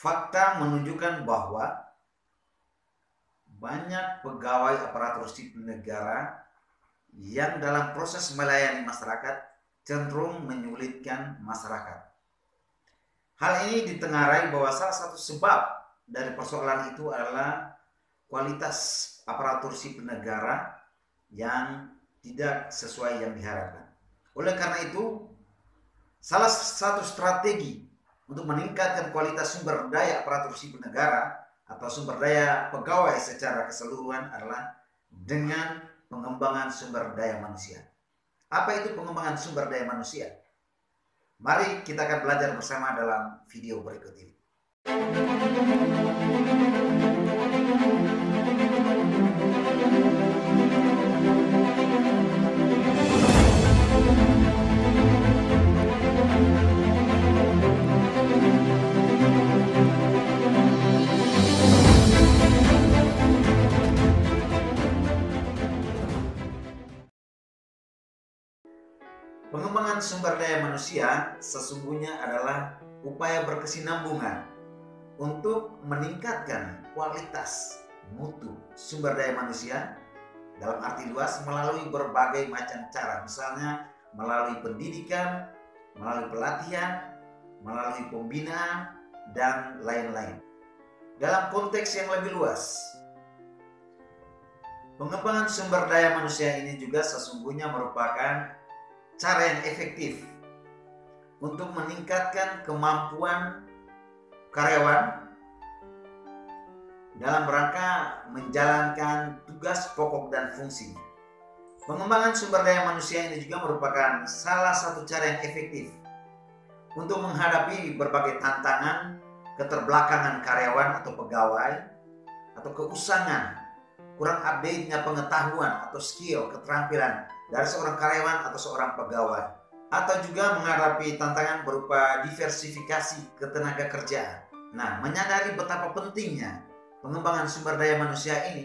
Fakta menunjukkan bahwa banyak pegawai aparatur sipil negara yang dalam proses melayani masyarakat cenderung menyulitkan masyarakat. Hal ini ditengarai bahwa salah satu sebab dari persoalan itu adalah kualitas aparatur sipil negara yang tidak sesuai yang diharapkan. Oleh karena itu, salah satu strategi untuk meningkatkan kualitas sumber daya aparatur sipil negara atau sumber daya pegawai secara keseluruhan adalah dengan pengembangan sumber daya manusia. Apa itu pengembangan sumber daya manusia? Mari kita akan belajar bersama dalam video berikut ini. Pengembangan sumber daya manusia sesungguhnya adalah upaya berkesinambungan untuk meningkatkan kualitas mutu sumber daya manusia dalam arti luas melalui berbagai macam cara, misalnya melalui pendidikan, melalui pelatihan, melalui pembinaan, dan lain-lain. Dalam konteks yang lebih luas, pengembangan sumber daya manusia ini juga sesungguhnya merupakan cara yang efektif untuk meningkatkan kemampuan karyawan dalam rangka menjalankan tugas pokok dan fungsi. Pengembangan sumber daya manusia ini juga merupakan salah satu cara yang efektif untuk menghadapi berbagai tantangan keterbelakangan karyawan atau pegawai atau keusangan kurang update-nya pengetahuan atau skill, keterampilan dari seorang karyawan atau seorang pegawai, atau juga menghadapi tantangan berupa diversifikasi ketenaga kerjaan. Nah, menyadari betapa pentingnya pengembangan sumber daya manusia ini,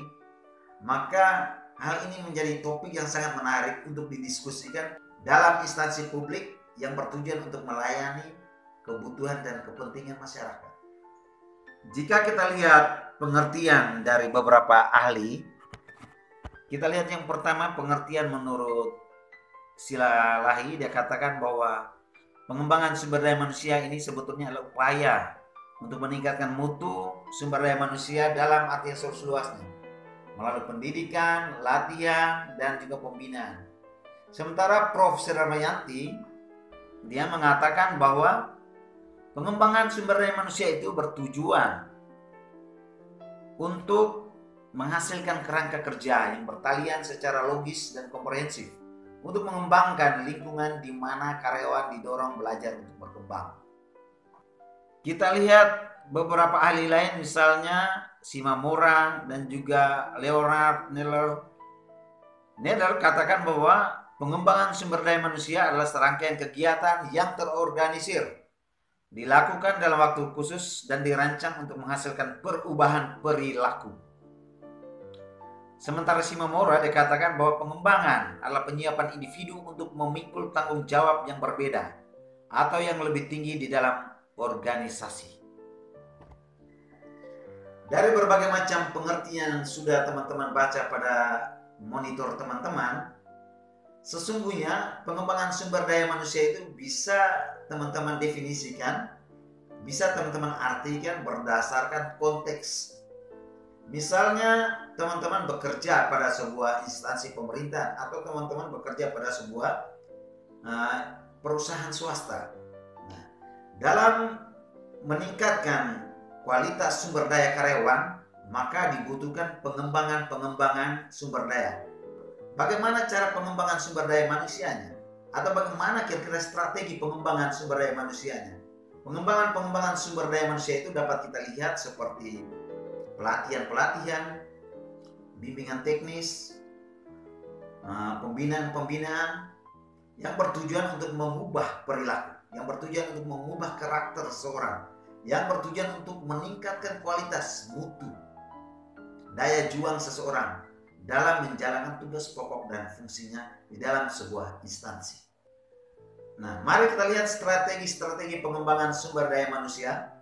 maka hal ini menjadi topik yang sangat menarik untuk didiskusikan dalam instansi publik yang bertujuan untuk melayani kebutuhan dan kepentingan masyarakat. Jika kita lihat pengertian dari beberapa ahli, kita lihat yang pertama, pengertian menurut Silalahi, dia katakan bahwa pengembangan sumber daya manusia ini sebetulnya adalah upaya untuk meningkatkan mutu sumber daya manusia dalam arti yang seluas-luasnya melalui pendidikan, latihan, dan juga pembinaan. Sementara Prof. Ramayanti, dia mengatakan bahwa pengembangan sumber daya manusia itu bertujuan untuk menghasilkan kerangka kerja yang bertalian secara logis dan komprehensif untuk mengembangkan lingkungan di mana karyawan didorong belajar untuk berkembang. Kita lihat beberapa ahli lain, misalnya Shimamura dan juga Leonard Neller. Neller katakan bahwa pengembangan sumber daya manusia adalah serangkaian kegiatan yang terorganisir, dilakukan dalam waktu khusus dan dirancang untuk menghasilkan perubahan perilaku. Sementara Shimamura dikatakan bahwa pengembangan adalah penyiapan individu untuk memikul tanggung jawab yang berbeda atau yang lebih tinggi di dalam organisasi. Dari berbagai macam pengertian yang sudah teman-teman baca pada monitor teman-teman, sesungguhnya pengembangan sumber daya manusia itu bisa teman-teman definisikan, bisa teman-teman artikan berdasarkan konteks. Misalnya teman-teman bekerja pada sebuah instansi pemerintah atau teman-teman bekerja pada sebuah perusahaan swasta. Nah, dalam meningkatkan kualitas sumber daya karyawan, maka dibutuhkan pengembangan sumber daya. Bagaimana cara pengembangan sumber daya manusianya? Atau bagaimana kira-kira strategi pengembangan sumber daya manusianya? Pengembangan sumber daya manusia itu dapat kita lihat seperti pelatihan-pelatihan, bimbingan teknis, pembinaan-pembinaan yang bertujuan untuk mengubah perilaku, yang bertujuan untuk mengubah karakter seseorang, yang bertujuan untuk meningkatkan kualitas mutu, daya juang seseorang dalam menjalankan tugas pokok dan fungsinya di dalam sebuah instansi. Nah, mari kita lihat strategi-strategi pengembangan sumber daya manusia.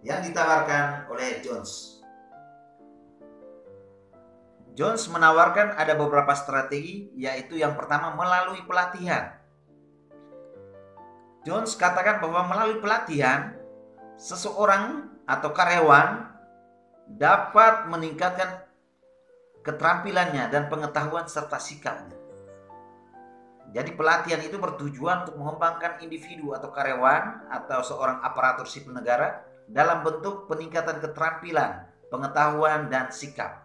yang ditawarkan oleh Jones. Jones menawarkan ada beberapa strategi, yaitu yang pertama melalui pelatihan. Jones katakan bahwa melalui pelatihan, seseorang atau karyawan dapat meningkatkan keterampilannya dan pengetahuan serta sikapnya. Jadi pelatihan itu bertujuan untuk mengembangkan individu atau karyawan atau seorang aparatur sipil negara dalam bentuk peningkatan keterampilan, pengetahuan, dan sikap.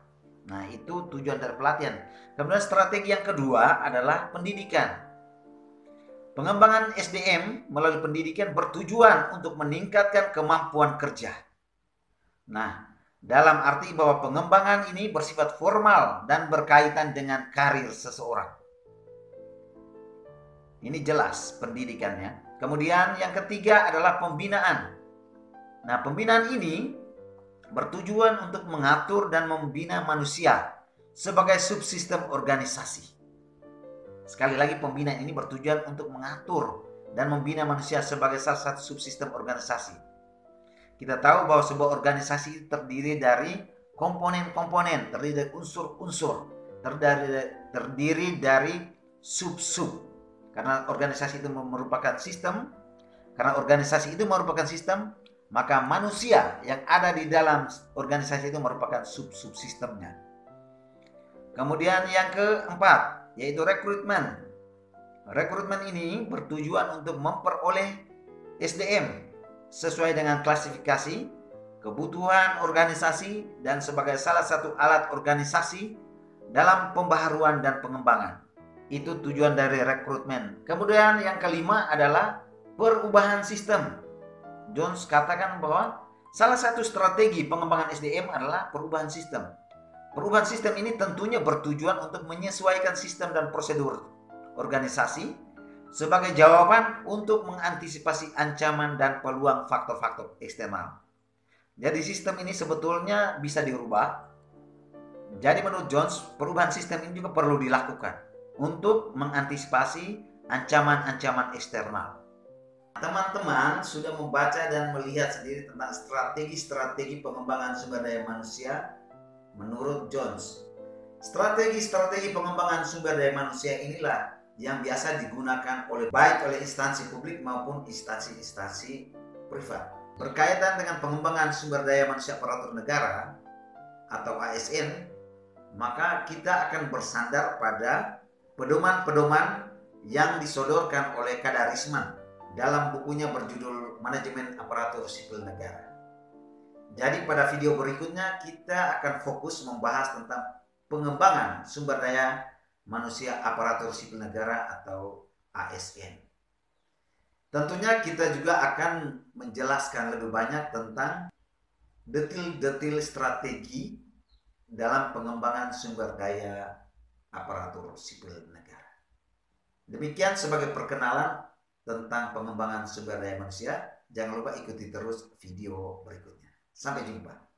Nah, itu tujuan dari pelatihan. Kemudian strategi yang kedua adalah pendidikan. Pengembangan SDM melalui pendidikan bertujuan untuk meningkatkan kemampuan kerja. Nah, dalam arti bahwa pengembangan ini bersifat formal dan berkaitan dengan karir seseorang. Ini jelas pendidikannya. Kemudian yang ketiga adalah pembinaan. Nah, pembinaan ini bertujuan untuk mengatur dan membina manusia sebagai subsistem organisasi. Sekali lagi, pembinaan ini bertujuan untuk mengatur dan membina manusia sebagai salah satu subsistem organisasi. Kita tahu bahwa sebuah organisasi terdiri dari komponen-komponen, terdiri dari unsur-unsur, terdiri dari sub-sub. Karena organisasi itu merupakan sistem, maka manusia yang ada di dalam organisasi itu merupakan sub-subsistemnya. Kemudian yang keempat, yaitu rekrutmen. Rekrutmen ini bertujuan untuk memperoleh SDM sesuai dengan klasifikasi, kebutuhan organisasi, dan sebagai salah satu alat organisasi dalam pembaharuan dan pengembangan. Itu tujuan dari rekrutmen. Kemudian yang kelima adalah perubahan sistem. Jones katakan bahwa salah satu strategi pengembangan SDM adalah perubahan sistem. Perubahan sistem ini tentunya bertujuan untuk menyesuaikan sistem dan prosedur organisasi sebagai jawaban untuk mengantisipasi ancaman dan peluang faktor-faktor eksternal. Jadi sistem ini sebetulnya bisa dirubah. Jadi menurut Jones, perubahan sistem ini juga perlu dilakukan untuk mengantisipasi ancaman-ancaman eksternal. Teman-teman sudah membaca dan melihat sendiri tentang strategi-strategi pengembangan sumber daya manusia menurut Jones. Strategi-strategi pengembangan sumber daya manusia inilah yang biasa digunakan baik oleh instansi publik maupun instansi-instansi privat. Berkaitan dengan pengembangan sumber daya manusia aparatur negara atau ASN, maka kita akan bersandar pada pedoman-pedoman yang disodorkan oleh Kadarisman dalam bukunya berjudul Manajemen Aparatur Sipil Negara. Jadi pada video berikutnya kita akan fokus membahas tentang pengembangan sumber daya manusia aparatur sipil negara atau ASN. Tentunya kita juga akan menjelaskan lebih banyak tentang detil-detil strategi dalam pengembangan sumber daya aparatur sipil negara. Demikian sebagai perkenalan tentang pengembangan sumber daya manusia. Jangan lupa ikuti terus video berikutnya. Sampai jumpa.